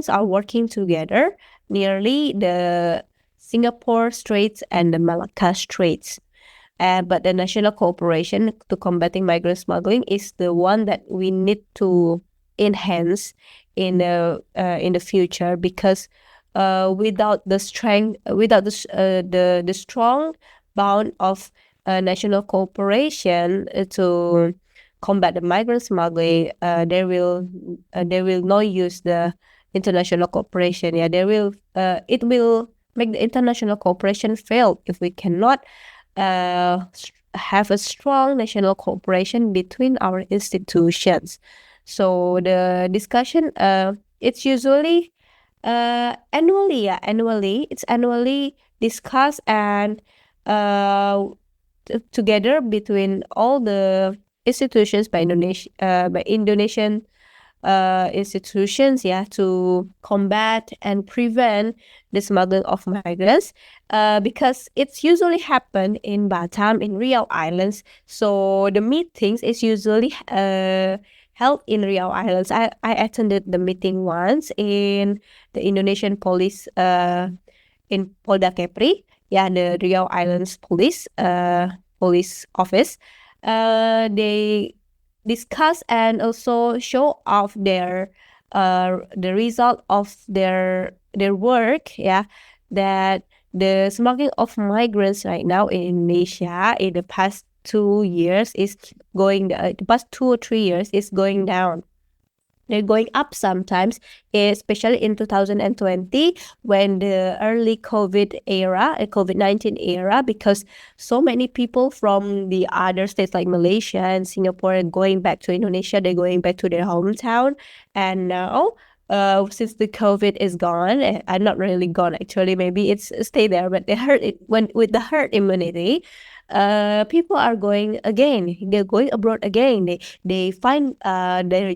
are working together nearly the Singapore Straits and the Malacca Straits. But the national cooperation to combating migrant smuggling is the one that we need to enhance in the future, because without the strong bound of national cooperation to combat the migrant smuggling, there will not use the international cooperation. It will make the international cooperation fail if we cannot have a strong national cooperation between our institutions. So the discussion, it's usually annually. It's annually discussed and together between all the institutions by Indonesian institutions, to combat and prevent the smuggling of migrants, because it's usually happen in Batam, in Riau Islands. So the meetings is usually held in Riau Islands. I attended the meeting once in the Indonesian police in Polda Kepri, the Riau Islands police office. They discuss and also show off their the result of their work, that the smuggling of migrants right now in Indonesia in the past 2 years is going the past 2 or 3 years is going down. They're going up sometimes, especially in 2020 when the early COVID-19 era, because so many people from the other states like Malaysia and Singapore are going back to Indonesia. They're going back to their hometown, and now since the COVID is gone, not really gone actually, maybe it's stay there, but with the herd immunity, people are going again. They're going abroad again. They find their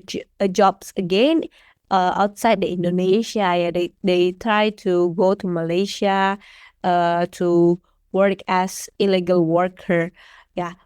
jobs again outside the Indonesia. They try to go to Malaysia to work as illegal worker.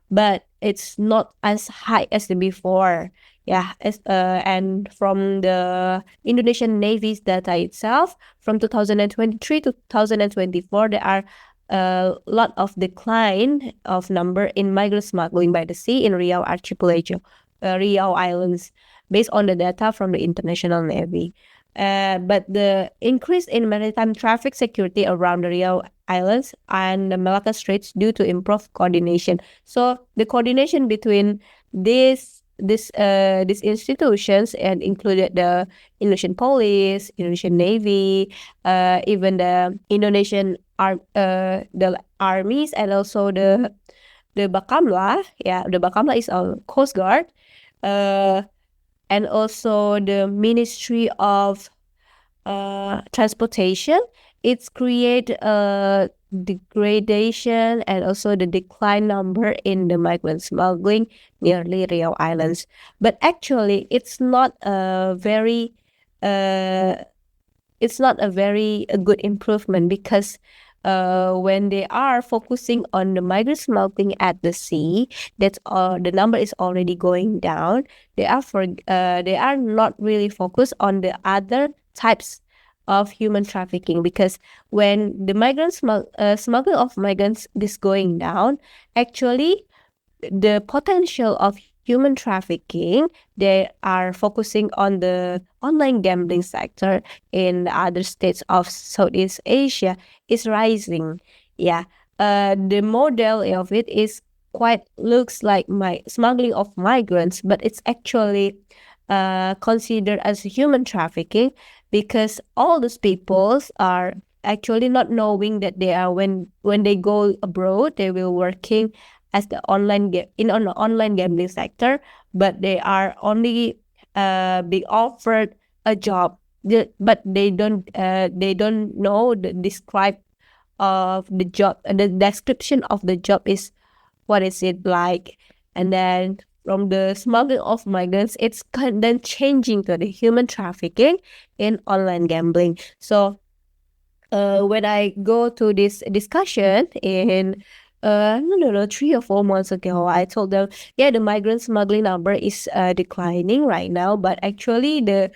But it's not as high as the before. And from the Indonesian Navy's data itself, from 2023 to 2024, there are a lot of decline of number in migrant smuggling by the sea in Riau Archipelago, Riau Islands, based on the data from the International Navy. But the increase in maritime traffic security around the Riau Islands and the Malacca Straits due to improved coordination. So the coordination between these institutions, and included the Indonesian police, Indonesian Navy, even the Indonesian the armies, and also the Bakamla. The Bakamla is a coast guard, and also the Ministry of Transportation. It's create a degradation and also the decline number in the migrant smuggling nearly Riau Islands. But actually, it's not a very good improvement, because when they are focusing on the migrant smuggling at the sea, that's the number is already going down. They are not really focused on the other types of human trafficking, because when the smuggling of migrants is going down, actually the potential of human trafficking, they are focusing on the online gambling sector in the other states of Southeast Asia is rising. The model of it is looks like smuggling of migrants, but it's actually considered as human trafficking, because all those peoples are actually not knowing that they are when they go abroad they will working as the in an online gambling sector, but they are only being offered a job, but they don't know the describe of the job, the description of the job is what is it like. And then from the smuggling of migrants, it's then changing to the human trafficking in online gambling. So when I go to this discussion in no, 3 or 4 months ago, I told them, yeah, the migrant smuggling number is declining right now, but actually the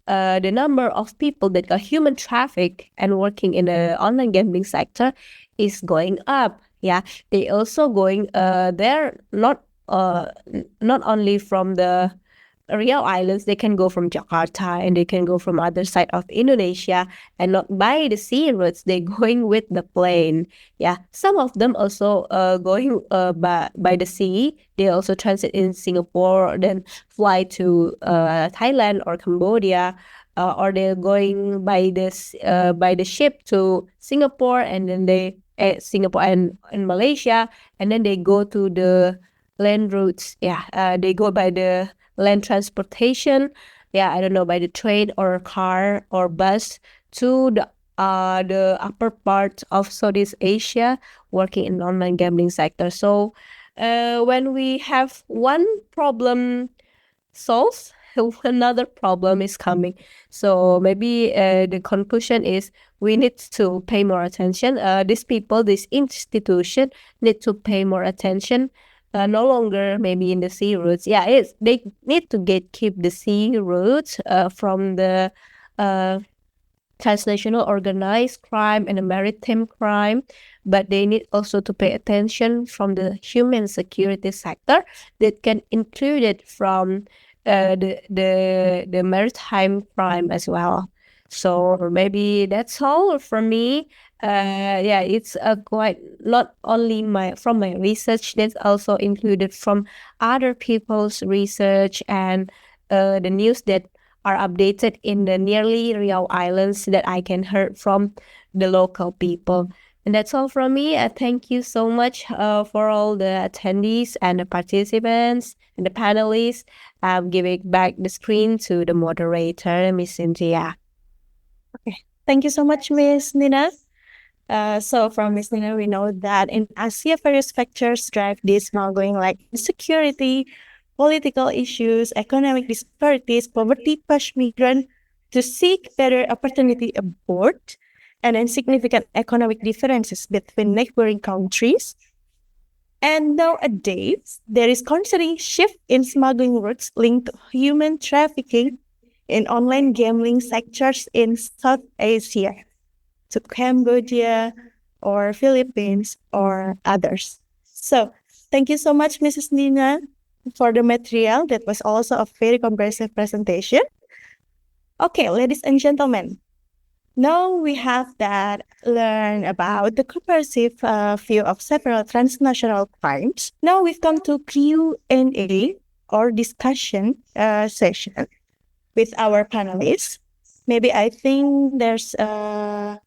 number of people that are human trafficked and working in the online gambling sector is going up. Yeah, they also going there not only from the Riau Islands, they can go from Jakarta and they can go from other side of Indonesia and not by the sea routes. They going with the plane. Yeah, some of them also going by the sea. They also transit in Singapore, then fly to Thailand or Cambodia, or they're going by the ship to Singapore, and then they Singapore and Malaysia, and then they go to the land routes. Yeah, they go by the land transportation. Yeah, I don't know, by the train or car or bus to the upper part of Southeast Asia, working in online gambling sector. So when we have one problem solved, another problem is coming. So maybe the conclusion is we need to pay more attention. These people, this institution need to pay more attention. No longer maybe in the sea routes. Yeah, they need to keep the sea routes from the transnational organized crime and the maritime crime, but they need also to pay attention from the human security sector that can include it from the maritime crime as well. So maybe that's all from me. Yeah, it's quite not only from my research, that's also included from other people's research and the news that are updated in the nearly Riau Islands that I can hear from the local people. And that's all from me. Thank you so much for all the attendees and the participants and the panelists. I'm giving back the screen to the moderator, Miss Cynthia. Thank you so much, Miss Nina. So from Miss Nina, we know that in Asia, various factors drive this smuggling, like insecurity, political issues, economic disparities, poverty push migrants to seek better opportunity abroad, and then significant economic differences between neighboring countries. And nowadays, there is concerning shift in smuggling routes linked to human trafficking in online gambling sectors in South Asia, to Cambodia or Philippines or others. So thank you so much, Mrs. Nina, for the material. That was also a very comprehensive presentation. Okay, ladies and gentlemen, now we have that learned about the comprehensive view of several transnational crimes. Now we've come to Q&A or discussion session with our panelists. Maybe I think there's a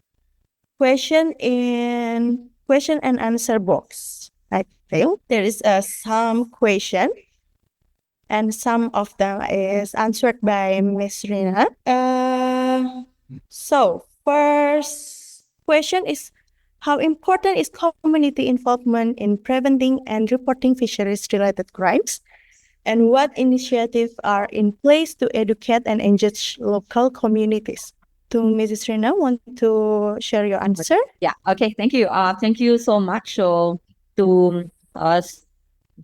question in question and answer box. I think there is some question, and some of them is answered by Miss Rina. So first question is, how important is community involvement in preventing and reporting fisheries-related crimes? And what initiatives are in place to educate and engage local communities? To Mrs. Rina, want to share your answer? Yeah, okay, thank you. Thank you so much to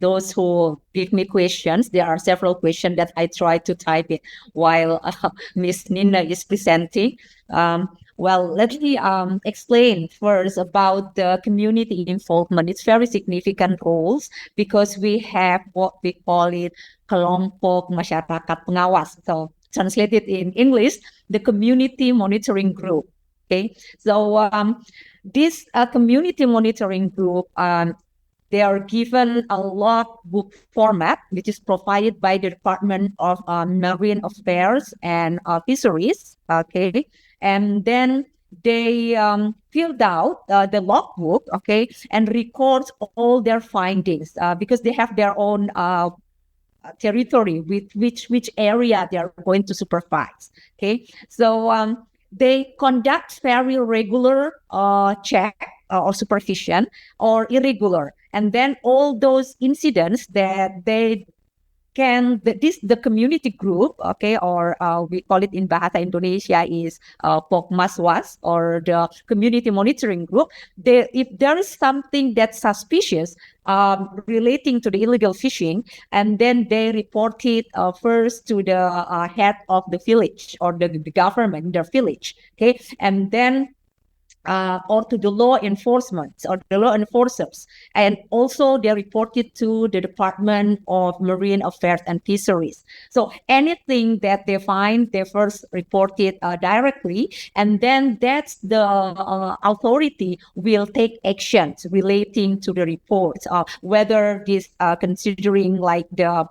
those who give me questions. There are several questions that I try to type it while Miss Nina is presenting. Well, let me explain first about the community involvement. It's very significant roles because we have what we call it kelompok masyarakat pengawas. So translated in English, the community monitoring group. Okay, so this community monitoring group, they are given a logbook format, which is provided by the Department of Marine Affairs and Fisheries. Okay, and then they filled out the logbook, okay, and records all their findings because they have their own territory with which area they are going to supervise. Okay, so they conduct very regular check or supervision or irregular, and then all those incidents that they the community group, okay, or we call it in Bahasa Indonesia is Pokmaswas, or the community monitoring group. If there is something that's suspicious relating to the illegal fishing, and then they report it first to the head of the village or the government in their village, okay, and then or to the law enforcement or the law enforcers. And also they reported to the Department of Marine Affairs and Fisheries. So anything that they find, they first report it directly, and then that's the authority will take actions relating to the reports, whether this considering like the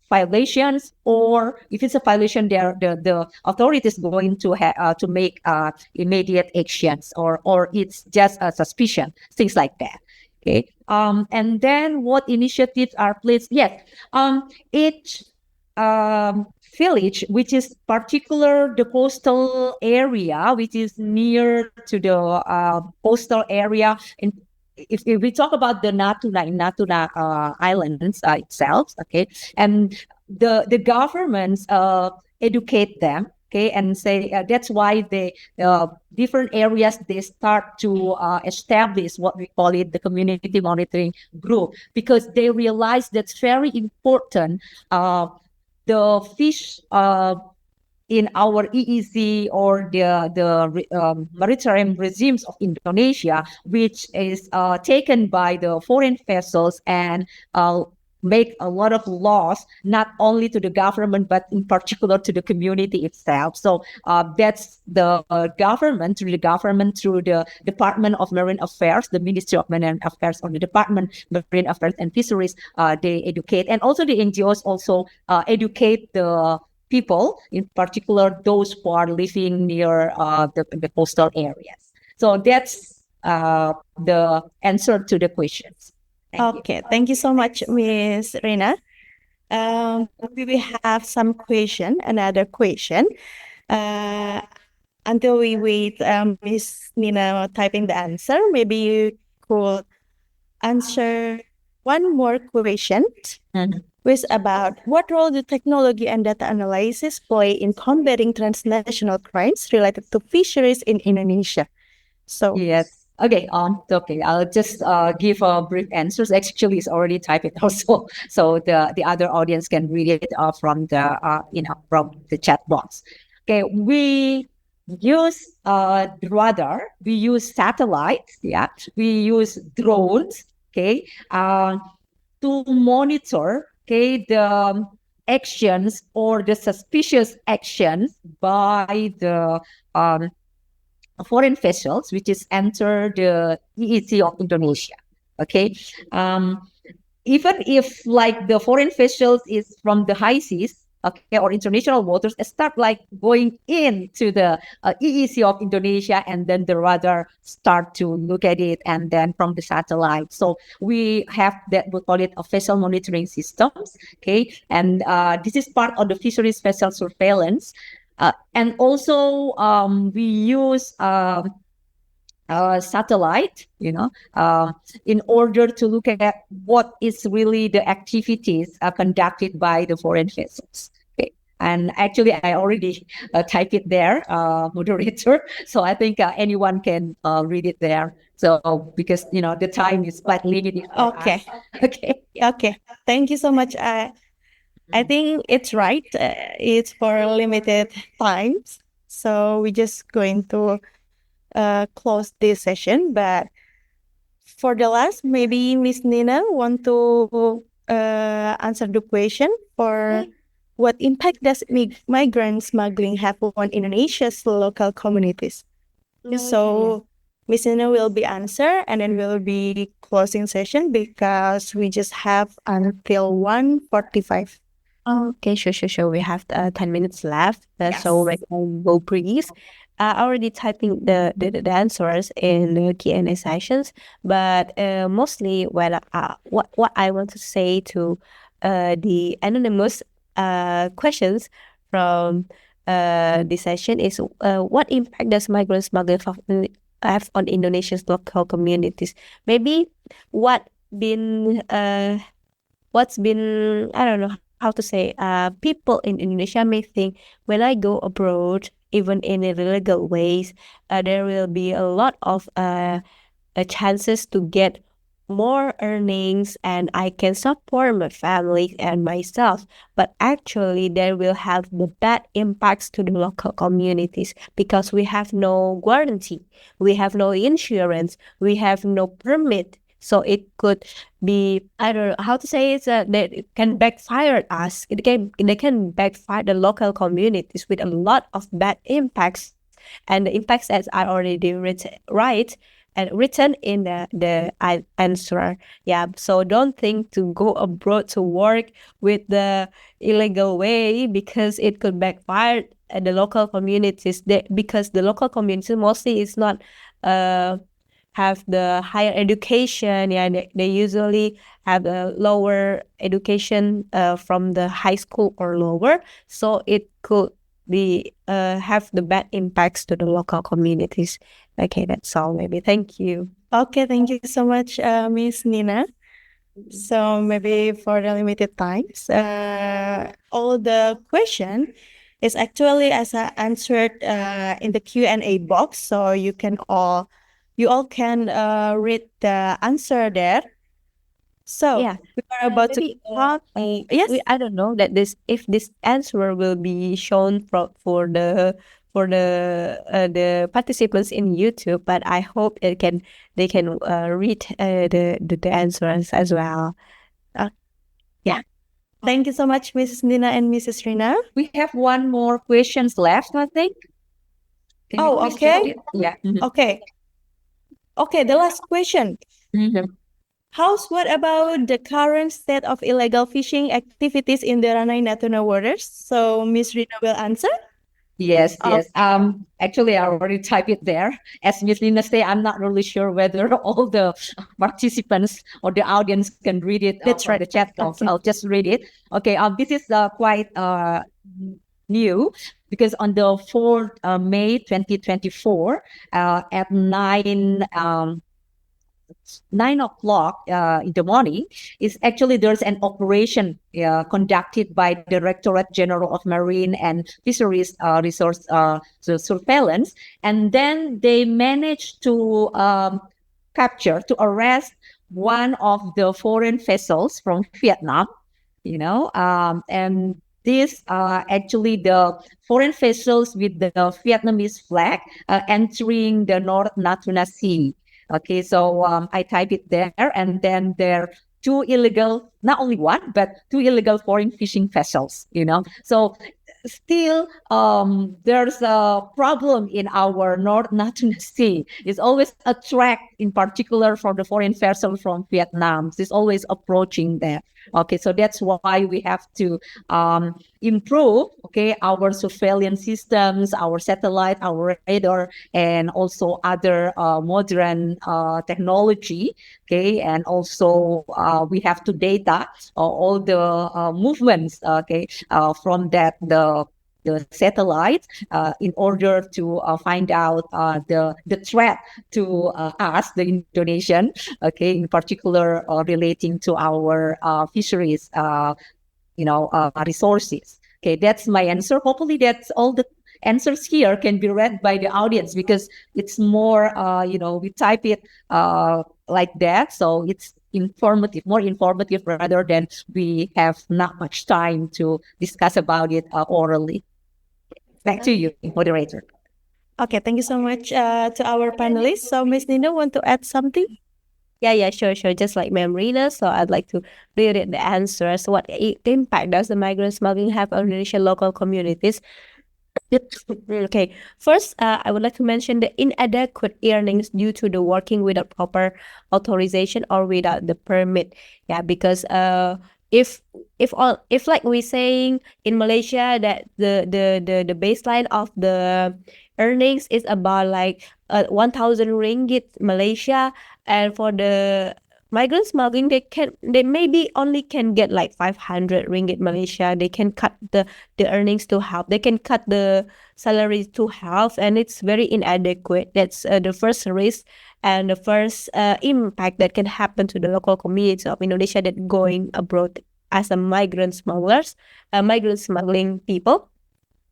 violations, or if it's a violation, the authority is going to to make immediate actions, or it's just a suspicion, things like that. Okay, and then what initiatives are placed? Yes, each village, which is particular the coastal area, which is near to the coastal area in. If we talk about the Natuna Islands itself, okay, and the governments educate them, okay, and say that's why the different areas they start to establish what we call it the community monitoring group, because they realize that's very important. The fish in our EEZ or the maritime regimes of Indonesia, which is taken by the foreign vessels and make a lot of laws, not only to the government, but in particular to the community itself. So that's the government, through the Department of Marine Affairs, the Ministry of Marine Affairs, or the Department of Marine Affairs and Fisheries, they educate. And also the NGOs also educate the people, in particular those who are living near the coastal areas. So that's the answer to the questions. Okay, thank you so much, Miss Rina. We will have another question. Until we wait, Miss Nina typing the answer, maybe you could answer one more question, which is about what role do technology and data analysis play in combating transnational crimes related to fisheries in Indonesia? So yes. Okay, okay. I'll just give a brief answers. Actually, it's already typed also, so the other audience can read it from the from the chat box. Okay, we use radar, we use satellites, yeah, we use drones, okay, to monitor, okay, the actions or the suspicious actions by the foreign vessels which is enter the EEZ of Indonesia. Okay, even if like the foreign vessels is from the high seas, okay, or international waters, start like going into the EEZ of Indonesia, and then the radar start to look at it, and then from the satellite. So we have that, we call it a vessel monitoring systems. Okay, and this is part of the fisheries vessel surveillance. And also we use satellite, in order to look at what is really the activities conducted by the foreign vessels. Okay, and actually I already typed it there, moderator. So I think anyone can read it there. So because the time is quite limited. Okay. Okay. Thank you so much. I think it's right. It's for limited times. So we're just going to close this session. But for the last, maybe Miss Nina want to answer the question for what impact does migrant smuggling have on Indonesia's local communities? So Miss Nina will be answer, and then we'll be closing session because we just have until 1:45. Okay, sure. We have 10 minutes left. So we'll breathe. already typing the answers in the Q&A sessions, but mostly when what I want to say to the anonymous questions from this session is what impact does migrant smuggling have on Indonesia's local communities? Maybe what's been I don't know how to say, people in Indonesia may think when I go abroad, even in illegal ways, there will be a lot of chances to get more earnings and I can support my family and myself. But actually, there will have the bad impacts to the local communities because we have no guarantee, we have no insurance, we have no permit. So it could be, I don't know how to say it, that it can backfire us. They can backfire the local communities with a lot of bad impacts. And the impacts as I already written in the answer. Yeah, so don't think to go abroad to work with the illegal way because it could backfire at the local communities. Because the local community mostly is not have the higher education. Yeah, they usually have a lower education from the high school or lower. So it could be have the bad impacts to the local communities. Okay, that's all maybe. Thank you. Okay, thank you so much, Miss Nina. So maybe for the limited times, all the question is actually as I answered in the Q&A box, so you all can read the answer there. So Yeah. we are about to Maybe, talk. Yes. I don't know that if this answer will be shown for the participants in YouTube, but I hope they can read the answers as well. Yeah. Thank you so much, Mrs. Nina and Mrs. Rina. We have one more questions left, I think. Can you Oh, please okay. read it? Yeah. Okay. Okay, the last question. What about the current state of illegal fishing activities in the Ranai Natuna waters? So Miss Rina will answer. Yes, yes. Actually, I already typed it there. As Miss Lina said, I'm not really sure whether all the participants or the audience can read it That's from right. the chat box. I'll just read it. Okay. This is quite new because on the 4th May 2024 at 9 o'clock in the morning is actually there's an operation conducted by Directorate General of Marine and Fisheries Resource Surveillance, and then they managed to arrest one of the foreign vessels from Vietnam, and this actually the foreign vessels with the Vietnamese flag entering the North Natuna Sea. Okay, so I type it there, and then there are two illegal, not only one, but two illegal foreign fishing vessels, So still, there's a problem in our North Natuna Sea. It's always a threat, in particular for the foreign vessel from Vietnam. It's always approaching there. Okay, so that's why we have to improve, our surveillance systems, our satellite, our radar, and also other modern technology. Okay, and also we have to data all the movements. From that the satellite in order to find out the threat to us, the Indonesian, in particular relating to our fisheries, resources. Okay, that's my answer. Hopefully that's all the answers here can be read by the audience because it's more, we type it like that. So it's more informative rather than we have not much time to discuss about it orally. Back to you, moderator. Okay, thank you so much to our panelists. So Miss Nina, want to add something? Yeah, sure. Just like Ma'am Rina, so I'd like to read the answers. What impact does the migrant smuggling have on Indonesian local communities? Okay, first, I would like to mention the inadequate earnings due to the working without proper authorization or without the permit. Yeah, because if like we saying in Malaysia that the baseline of the earnings is about like 1,000 ringgit Malaysia, and for the migrant smuggling, they maybe only can get like 500 ringgit Malaysia. They can cut the earnings to half. They can cut the salary to half, and it's very inadequate. That's the first risk and the first impact that can happen to the local community of Indonesia that going abroad as a migrant smugglers, migrant smuggling people.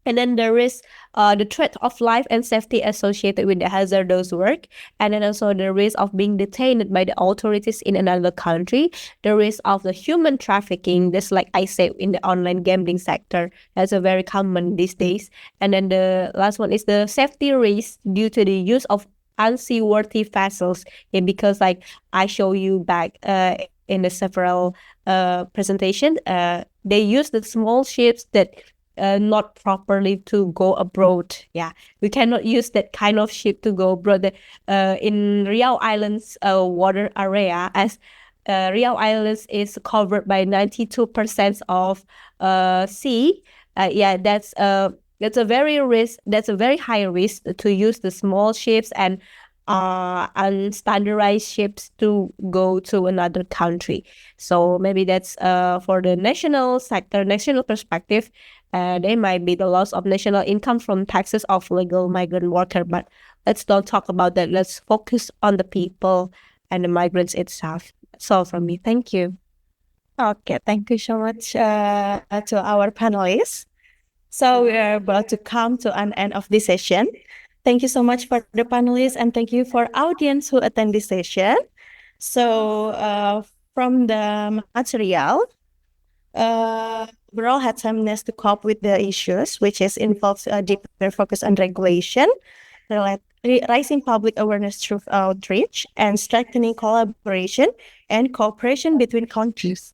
And then there is the threat of life and safety associated with the hazardous work. And then also the risk of being detained by the authorities in another country. The risk of the human trafficking, just like I said, in the online gambling sector. That's a very common these days. And then the last one is the safety risk due to the use of unseaworthy vessels. Yeah, because like I show you back in the several presentation, they use the small ships that not properly to go abroad. Yeah, we cannot use that kind of ship to go abroad. In Riau Islands water area, as Riau Islands is covered by 92% of sea. Yeah, that's a very high risk to use the small ships and unstandardized ships to go to another country. So maybe that's for the national sector, national perspective. There might be the loss of national income from taxes of legal migrant worker, but let's not talk about that. Let's focus on the people and the migrants itself. That's all from me. Thank you. Okay, thank you so much to our panelists. So we are about to come to an end of this session. Thank you so much for the panelists, and thank you for audience who attend this session. So from the material, overall had timeliness to cope with the issues, which is involves a deeper focus on regulation, raising public awareness through outreach, and strengthening collaboration and cooperation between countries.